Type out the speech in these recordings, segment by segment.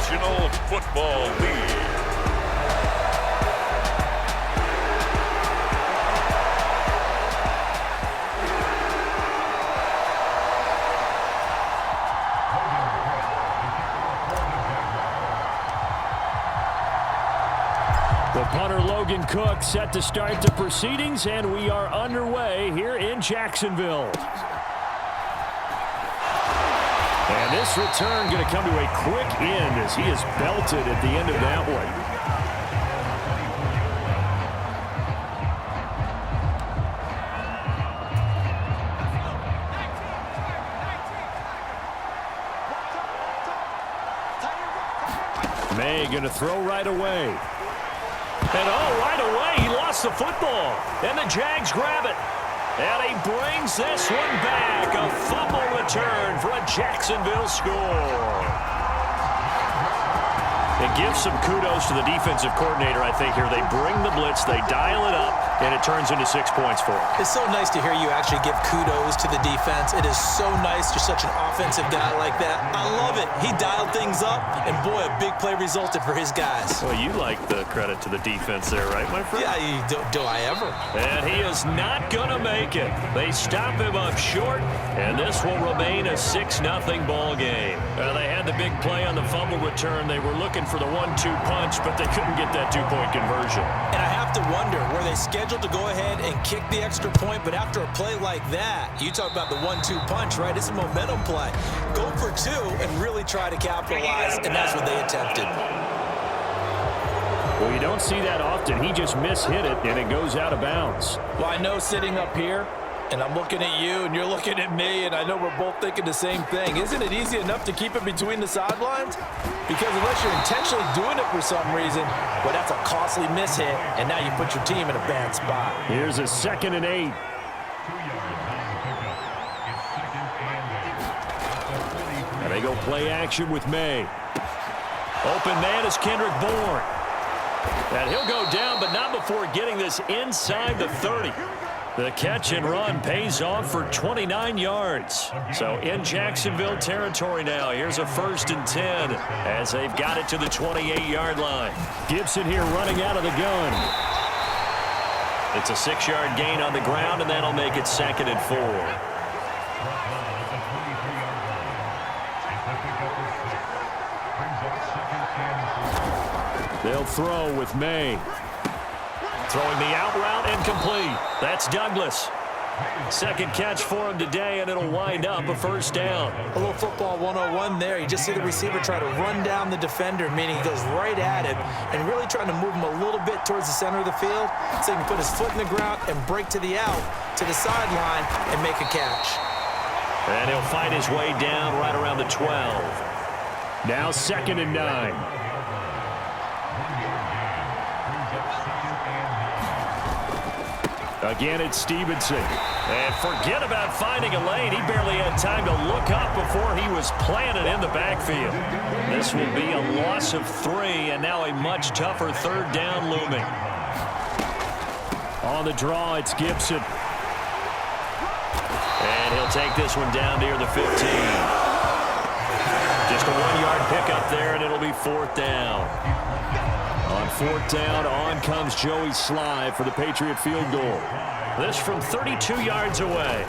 National Football League. The punter Logan Cook set to start the proceedings, and we are underway here in Jacksonville. And this return going to come to a quick end as he is belted at the end of that one. May going to throw right away. And right away, he lost the football. And the Jags grab it. And he brings this one back. A fumble return for a Jacksonville score. It gives some kudos to the defensive coordinator, I think, here. They bring the blitz, they dial it up, and it turns into 6 points for him. It's so nice to hear you actually give kudos to the defense. It is so nice you're such an offensive guy like that. I love it. He dialed things up, and boy, a big play resulted for his guys. Well, you like the credit to the defense there, right, my friend? Yeah, do I ever? And he is not going to make it. They stop him up short, and this will remain a 6-0 ball game. They had the big play on the fumble return. They were looking for the 1-2 punch, but they couldn't get that two-point conversion. And I have to wonder, were they scheduled to go ahead and kick the extra point, but after a play like that, you talk about the 1-2 punch, right? It's a momentum play. Go for two and really try to capitalize, and that's what they attempted. Well, you don't see that often. He just mishit it, and it goes out of bounds. Well, I know sitting up here, and I'm looking at you, and you're looking at me, and I know we're both thinking the same thing. Isn't it easy enough to keep it between the sidelines? Because unless you're intentionally doing it for some reason, well, that's a costly mishit, and now you put your team in a bad spot. Here's a 2nd and 8. And they go play action with May. Open man is Kendrick Bourne. And he'll go down, but not before getting this inside the 30. The catch and run pays off for 29 yards. So in Jacksonville territory now. Here's a 1st and 10 as they've got it to the 28-yard line. Gibson here running out of the gun. It's a 6-yard gain on the ground, and that'll make it 2nd and 4. They'll throw with May. Throwing the out route incomplete. That's Douglas. 2nd catch for him today, and it'll wind up a 1st down. A little football 101 there. You just see the receiver try to run down the defender, meaning he goes right at him and really trying to move him a little bit towards the center of the field so he can put his foot in the ground and break to the out, to the sideline, and make a catch. And he'll find his way down right around the 12. Now 2nd and 9. Again, it's Stevenson. And forget about finding a lane. He barely had time to look up before he was planted in the backfield. This will be a loss of 3, and now a much tougher 3rd down looming. On the draw, it's Gibson. And he'll take this one down near the 15. Just a 1-yard pickup there, and it'll be 4th down. On 4th down, on comes Joey Sly for the Patriot field goal. This from 32 yards away.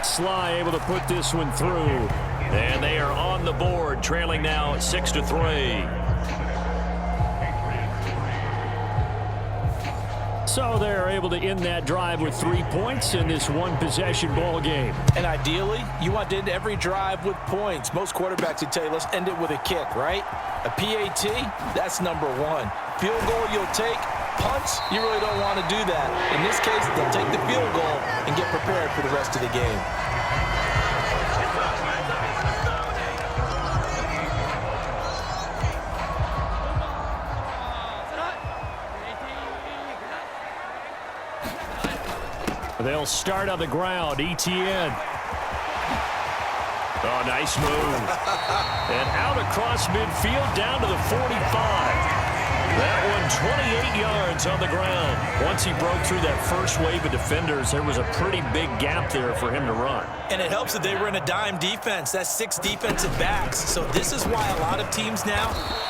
Sly able to put this one through. And they are on the board, trailing now 6-3. So they're able to end that drive with 3 points in this one-possession ball game. And ideally, you want to end every drive with points. Most quarterbacks would tell you, let's end it with a kick, right? A PAT, that's number 1. Field goal you'll take. Punts, you really don't want to do that. In this case, they'll take the field goal and get prepared for the rest of the game. They'll start on the ground. ETN. Oh, nice move. And out across midfield down to the 45. That one 28 yards on the ground. Once he broke through that first wave of defenders, there was a pretty big gap there for him to run. And it helps that they were in a dime defense. That's 6 defensive backs. So this is why a lot of teams now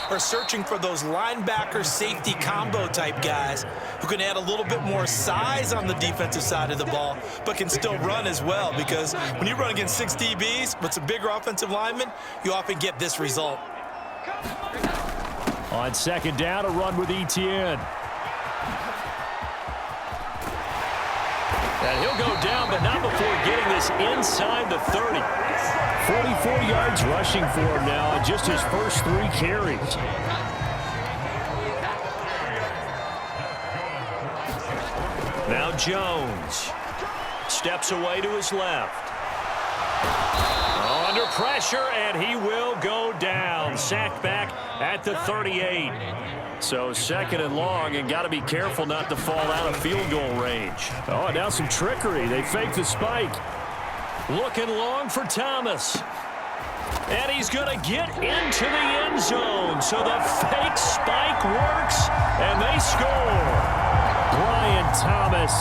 are searching for those linebacker safety combo type guys who can add a little bit more size on the defensive side of the ball, but can still run as well, because when you run against 6 DBs with some bigger offensive linemen, you often get this result. On second down, a run with Etienne. And he'll go down, but not before getting this inside the 30. 44 yards rushing for him now on just his first 3 carries. Now Jones steps away to his left. Under pressure, and he will go down. Sacked back at the 38. So second and long, and got to be careful not to fall out of field goal range. Oh, now some trickery. They fake the spike. Looking long for Thomas. And he's going to get into the end zone. So the fake spike works, and they score. Brian Thomas,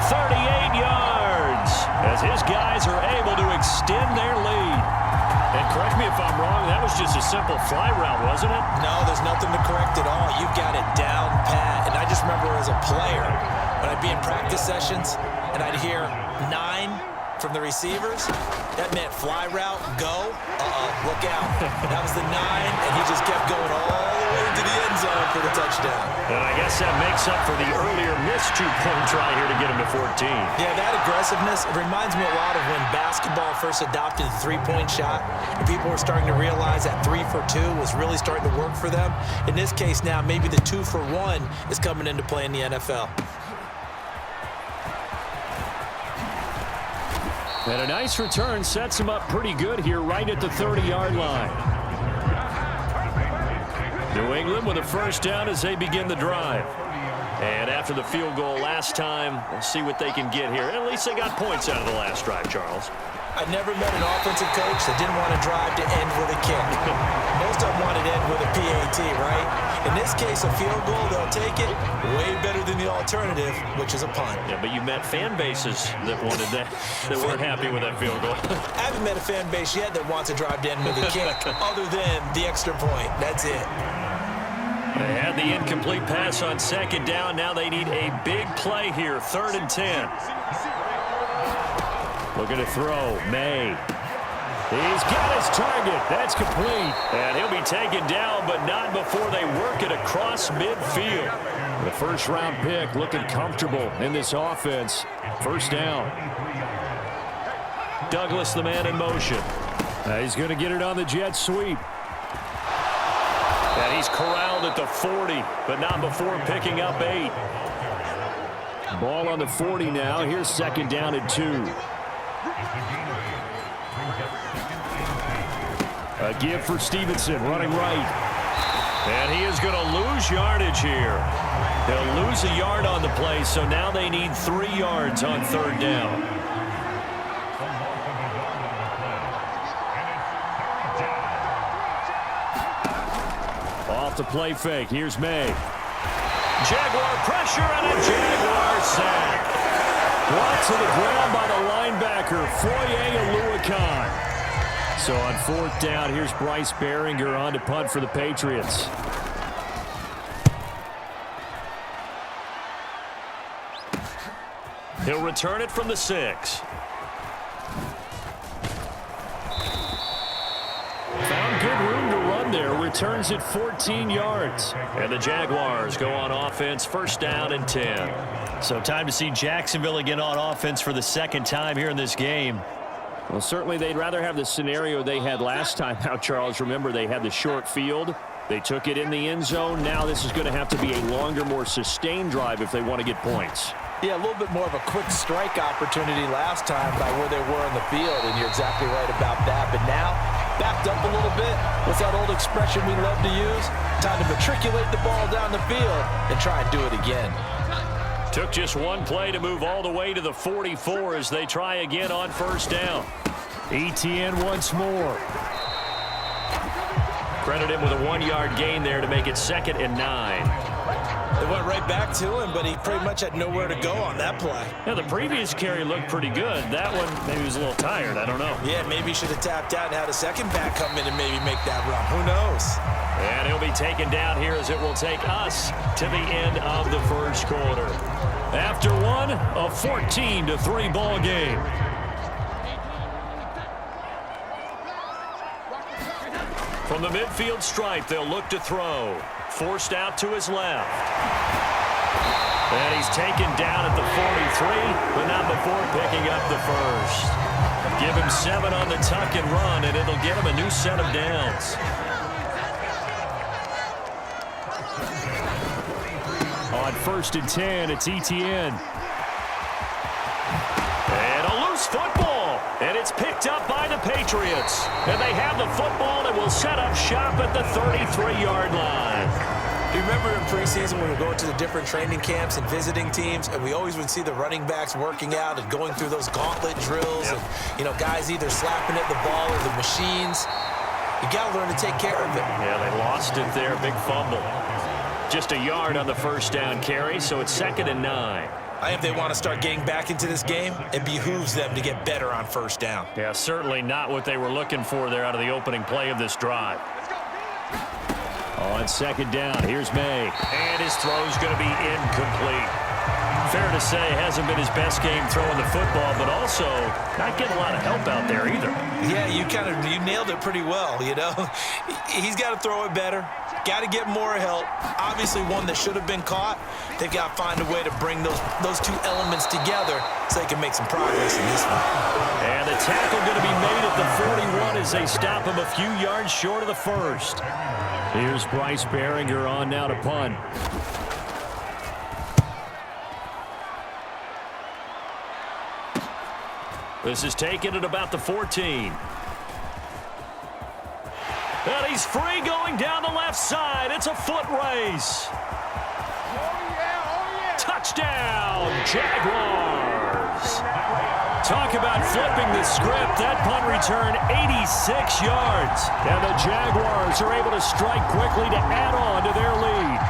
38 yards, as his guys are able to extend their lead. And correct me if I'm wrong, that was just a simple fly route, wasn't it? No, there's nothing to correct at all. You've got it down pat. And I just remember as a player, when I'd be in practice sessions and I'd hear 9 from the receivers, that meant fly route, go, look out. That was the 9, and he just kept going all the way to the end zone for the touchdown. And I guess that makes up for the earlier missed 2-point try here to get him to 14. Yeah, that aggressiveness, it reminds me a lot of when basketball first adopted the 3-point shot, and people were starting to realize that 3 for 2 was really starting to work for them. In this case now, maybe the 2 for 1 is coming into play in the NFL. And a nice return sets him up pretty good here right at the 30-yard line. New England with a first down as they begin the drive. And after the field goal last time, we'll see what they can get here. At least they got points out of the last drive, Charles. I never met an offensive coach that didn't want to drive to end with a kick. Most of them wanted to end with a PAT, right? In this case, a field goal, they'll take it way better than the alternative, which is a punt. Yeah, but you met fan bases that wanted that, that weren't happy with that field goal. I haven't met a fan base yet that wants to drive to end with a kick other than the extra point. That's it. They had the incomplete pass on second down. Now they need a big play here, 3rd and 10. Looking to throw, May. He's got his target. That's complete. And he'll be taken down, but not before they work it across midfield. The first-round pick looking comfortable in this offense. First down. Douglas, the man in motion. He's going to get it on the jet sweep. And he's corralled at the 40, but not before picking up 8. Ball on the 40 now. Here's second down and 2. A give for Stevenson, running right. And he is going to lose yardage here. He'll lose a yard on the play, so now they need 3 yards on 3rd down. Off the play fake. Here's May. Jaguar pressure and a Jaguar sack. Brought to the ground by the linebacker, Foye Oluokun. So on 4th down, here's Bryce Behringer on to punt for the Patriots. He'll return it from the 6. Found good room to run there. Returns it 14 yards. And the Jaguars go on offense, first down and 10. So time to see Jacksonville again on offense for the 2nd time here in this game. Well, certainly they'd rather have the scenario they had last time out, Charles. Remember, they had the short field. They took it in the end zone. Now this is going to have to be a longer, more sustained drive if they want to get points. Yeah, a little bit more of a quick strike opportunity last time by where they were on the field, and you're exactly right about that. But now, backed up a little bit, what's that old expression we love to use? Time to matriculate the ball down the field and try and do it again. Took just one play to move all the way to the 44 as they try again on first down. Etienne once more. Credit him with a 1-yard gain there to make it 2nd and 9. They went right back to him, but he pretty much had nowhere to go on that play. Yeah, the previous carry looked pretty good. That one, maybe he was a little tired. I don't know. Yeah, maybe he should have tapped out and had a second back come in and maybe make that run. Who knows? And he'll be taken down here as it will take us to the end of the first quarter. After one, a 14-3 ball game. From the midfield stripe, they'll look to throw. Forced out to his left. And he's taken down at the 43, but not before picking up the first. Give him 7 on the tuck and run, and it'll get him a new set of downs. On 1st and 10, it's Etienne. And a loose football. And it's picked up by the Patriots. And they have the football and will set up shop at the 33-yard line. You remember in preseason when we were going to the different training camps and visiting teams, and we always would see the running backs working out and going through those gauntlet drills, and, you know, guys either slapping at the ball or the machines. You got to learn to take care of it. Yeah, they lost it there. Big fumble. Just a yard on the first down carry, so it's 2nd and 9. I think if they want to start getting back into this game, it behooves them to get better on first down. Yeah, certainly not what they were looking for there out of the opening play of this drive. On 2nd down, here's May. And his throw's going to be incomplete. Fair to say, hasn't been his best game throwing the football, but also not getting a lot of help out there either. Yeah, you nailed it pretty well, you know. He's got to throw it better. Got to get more help. Obviously, one that should have been caught. They've got to find a way to bring those two elements together so they can make some progress in this one. And the tackle going to be made at the 41 as they stop him a few yards short of the first. Here's Bryce Behringer on now to punt. This is taken at about the 14. And he's free going down the left side. It's a foot race. Touchdown, Jaguars. Talk about flipping the script. That punt return 86 yards. And the Jaguars are able to strike quickly to add on to their lead.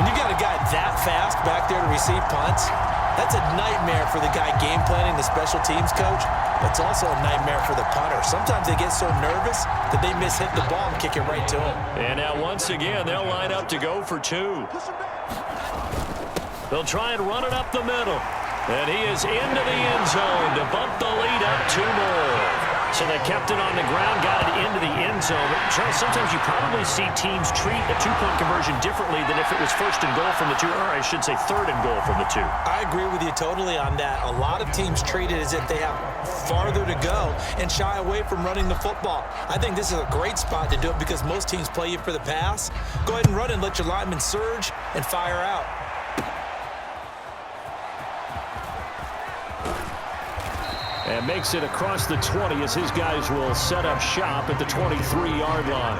When you got a guy that fast back there to receive punts, that's a nightmare for the guy game planning, the special teams coach. But it's also a nightmare for the punter. Sometimes they get so nervous that they miss-hit the ball and kick it right to him. And now once again, they'll line up to go for 2. They'll try and run it up the middle. And he is into the end zone to bump the lead up 2 more. So they kept it on the ground, got it into the end zone. Charles, sometimes you probably see teams treat a 2-point conversion differently than if it was 1st and goal from the 2, or I should say 3rd and goal from the 2. I agree with you totally on that. A lot of teams treat it as if they have farther to go and shy away from running the football. I think this is a great spot to do it because most teams play you for the pass. Go ahead and run and let your linemen surge and fire out. And makes it across the 20 as his guys will set up shop at the 23-yard line.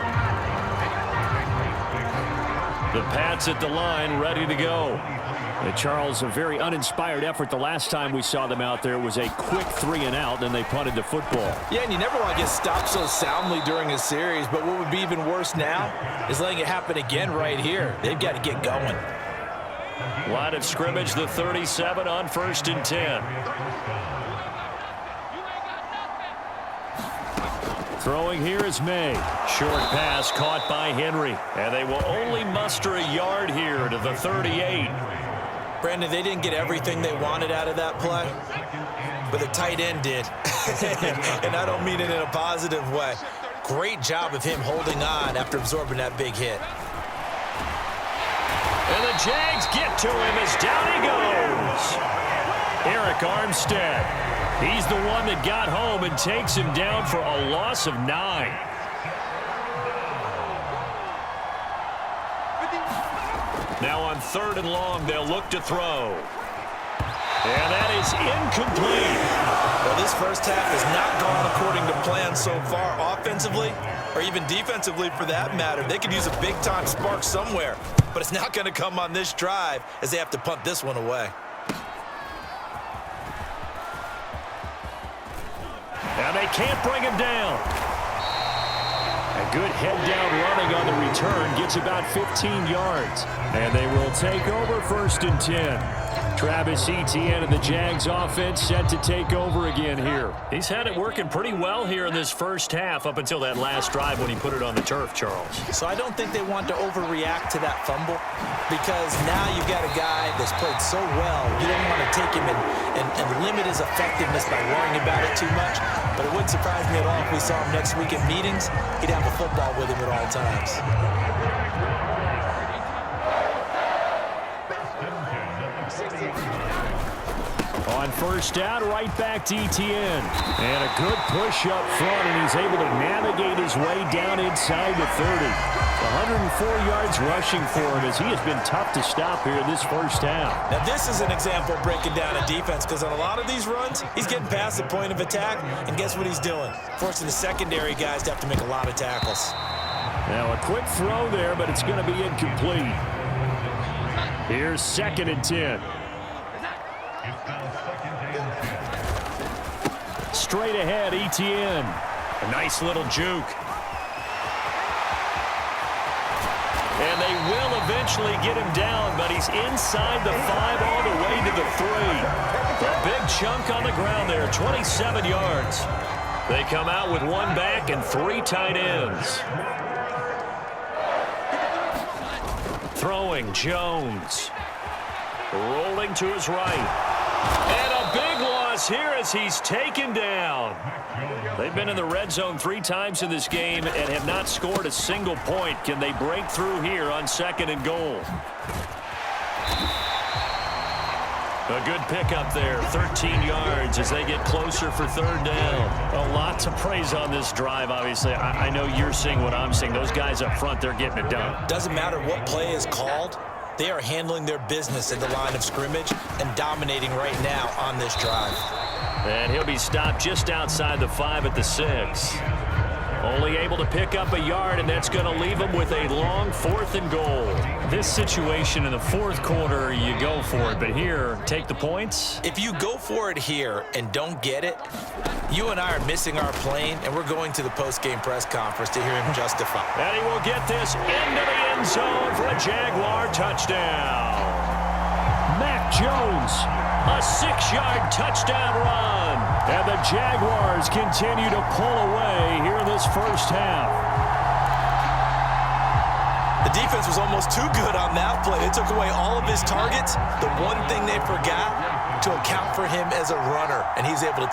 The Pats at the line, ready to go. And Charles, a very uninspired effort the last time we saw them out there. It was a quick 3-and-out, and they punted the football. Yeah, and you never want to get stopped so soundly during a series, but what would be even worse now is letting it happen again right here. They've got to get going. Line of scrimmage, the 37 on 1st and 10. Throwing here is May. Short pass caught by Henry. And they will only muster a yard here to the 38. Brandon, they didn't get everything they wanted out of that play, but the tight end did. And I don't mean it in a positive way. Great job of him holding on after absorbing that big hit. And the Jags get to him as down he goes. Eric Armstead. He's the one that got home and takes him down for a loss of 9. Now on 3rd and long, they'll look to throw. And that is incomplete. Well, this first half has not gone according to plan so far offensively, or even defensively for that matter. They could use a big-time spark somewhere, but it's not going to come on this drive as they have to punt this one away. And they can't bring him down. good head-down running on the return. Gets about 15 yards. And they will take over 1st and 10. Travis Etienne and the Jags offense set to take over again here. He's had it working pretty well here in this first half up until that last drive when he put it on the turf, Charles. So I don't think they want to overreact to that fumble because now you've got a guy that's played so well. You don't want to take him and limit his effectiveness by worrying about it too much. But it wouldn't surprise me at all if we saw him next week in meetings. He'd have a football with him at all times. On 1st down, right back to Etienne. And a good push up front, and he's able to navigate his way down inside the 30. 104 yards rushing for him as he has been tough to stop here in this first half. Now, this is an example of breaking down a defense because on a lot of these runs, he's getting past the point of attack, and guess what he's doing? Forcing the secondary guys to have to make a lot of tackles. Now, a quick throw there, but it's going to be incomplete. Here's 2nd and 10. Straight ahead, Etienne. A nice little juke. And they will eventually get him down, but he's inside the 5 all the way to the 3. A big chunk on the ground there, 27 yards. They come out with 1 back and 3 tight ends. Throwing, Jones. Rolling to his right. And a big loss here as he's taken down. They've been in the red zone 3 times in this game and have not scored a single point. Can they break through here on 2nd and goal? A good pickup there, 13 yards as they get closer for 3rd down. A lot to praise on this drive, obviously. I know you're seeing what I'm seeing. Those guys up front, they're getting it done. Doesn't matter what play is called. They are handling their business in the line of scrimmage and dominating right now on this drive. And he'll be stopped just outside the 5 at the 6. Only able to pick up a yard, and that's going to leave him with a long 4th and goal. This situation in the 4th quarter, you go for it. But here, take the points. If you go for it here and don't get it, you and I are missing our plane, and we're going to the post-game press conference to hear him justify. And he will get this into the end zone for a Jaguar touchdown. Mac Jones, a 6-yard touchdown run. And the Jaguars continue to pull away here in this first half. The defense was almost too good on that play. They took away all of his targets. The one thing they forgot, to account for him as a runner, and he's able to